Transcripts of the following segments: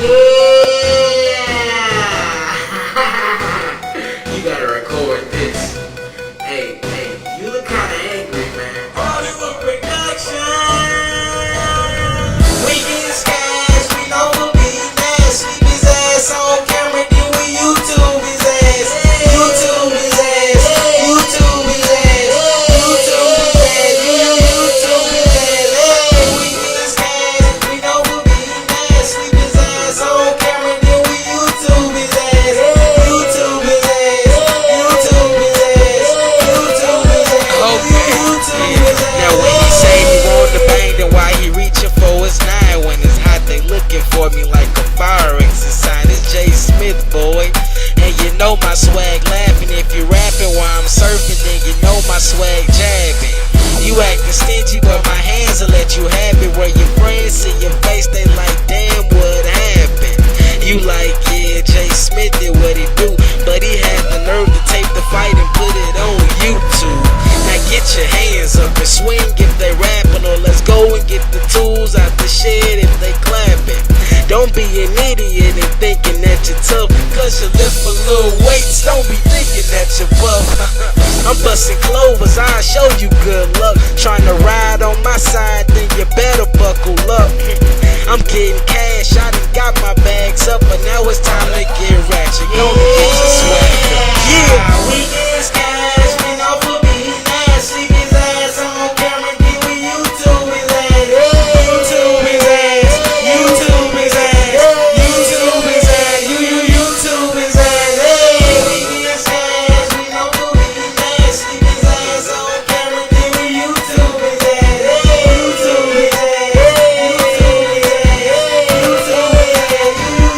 You gotta record this. Hey, you look kinda angry, man. Hollywood production. We get cash, we know we'll be nasty. Sleep his ass on camera, then we YouTube his ass. YouTube his ass. YouTube his ass. YouTube his ass. YouTube his ass. Hey, we get cash, we know we'll be nasty. Sleep his ass on camera, then we YouTube his ass. YouTube his ass. YouTube his ass. YouTube his ass. Now when he say he want the bang, then why he reaching for his 9? When it's hot, they looking for me like a fire exit sign. It's Jay Smith, boy. And you know my swag laughing. If you rapping while I'm surfing, then you know my swag jabbing. You acting stingy, but my hands will let you have it. Where your friends see your face, they like, damn, what happened? You like, yeah, Jay Smith did what he do, but he had the nerve to take the fight and put it on YouTube. Now get your hands up and swing if they rapping, or let's go and get the tools out the shed if they clapping. Don't be an idiot and thinking that you're tough, cause you lift for little weights, don't be thinking that you're buff. I'm busting clovers, I'll show you good luck. Trying to ride on my side, then you better buckle up. I'm getting cash, I done got my bags up, but now it's time to get ratchet. Go get your swag up. Yeah, we get cash, we know we'll be nasty. Sleep his ass on camera, then we YouTube his ass. YouTube his ass. YouTube his ass. YouTube his ass. YouTube his ass. Hey, we get cash, we know we'll be nasty. Sleep his ass on camera, then we YouTube his ass. YouTube his ass.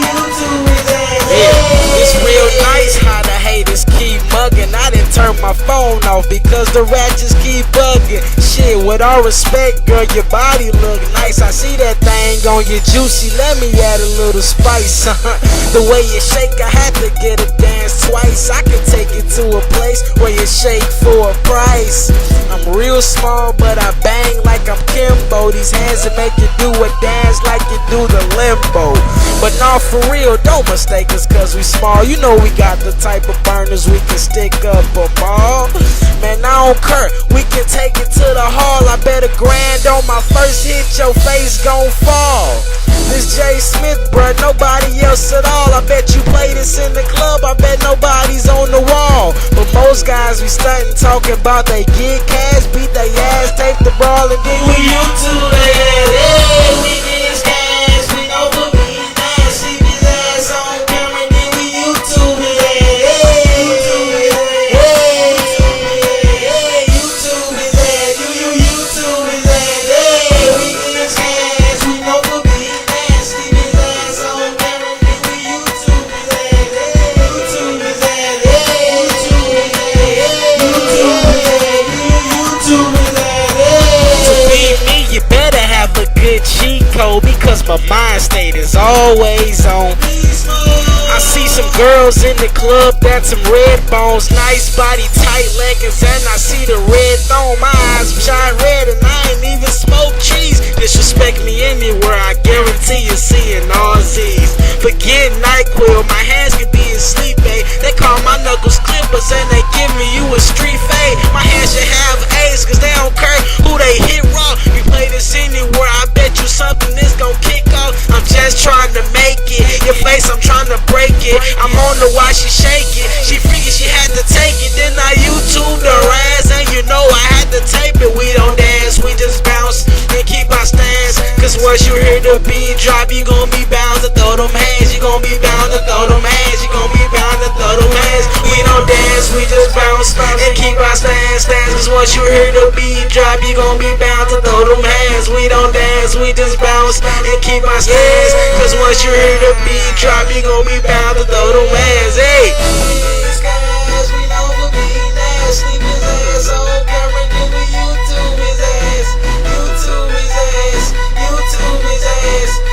YouTube his ass. yeah, it's real nice how the haters keep mugging. I didn't turn my phone off because the ratchets keep bugging. Shit, with all respect, girl, your body look nice. I see that thing on you juicy, let me add a little spice. The way you shake, I had to get a dance twice. I can take you to a place where you shake for a price. I'm real small, but I bang like I'm Kimbo. These hands that make you do a dance like you do the limbo. But not for real, don't mistake us cause we small. You know we got the type of burners we can stick up a ball. Man, I don't care, we can take it to the hall. I bet $1 grand on my first hit, your face gon' fall. This Jay Smith, bruh, nobody else at all. I bet you play this in the club, I bet nobody's on the wall. But most guys be stunting, talking about they get cash, beat they ass, take the ball, and then We YouTube his ass. Hey, we get cash, we know we'll be nasty. Sleep his ass on camera, then we YouTube his ass. YouTube his ass. YouTube his ass. YouTube his ass. Hey, we get cash, we know we'll be nasty. Sleep his ass on camera, then we YouTube his ass. YouTube his ass. YouTube his ass. to beat me, you better have a good cheat code, because my mind state is always on. I see some girls in the club, that's some red bones, nice body, tight leggings, and I see the red thong. My eyes shine red and I ain't even smoke cheese. Disrespect me anywhere, I guarantee you seeing all Z's. Forget NyQuil, my hands could be asleep, eh? They call my knuckles clippers and they give me you a street fade. My hands should have A's cause they don't care who they hit raw. You play this anywhere, I bet you something is gon' kick off. I'm just trying to make it, your face I'm trying to break it. I'm on the why she shake it, she freaky, she had to take it. Then I YouTube her ass and you know I had to tape it. We don't dance, we just bounce and keep our stance. Cause once you hear the beat drop, you gon' be bound to throw them hands. You gon' be bound to throw them hands. You gon' be bound to throw them hands. We don't dance, we just bounce and keep our stance. Cause once you hear the beat drop, you gon' be bound to throw them hands. We don't dance, we just bounce and keep our stance. Cause once you hear the beat drop, you gon' be bound to throw them hands. Hey. We know we'll be nasty. Sleep his ass on camera, then we YouTube his ass. YouTube his ass. YouTube his ass.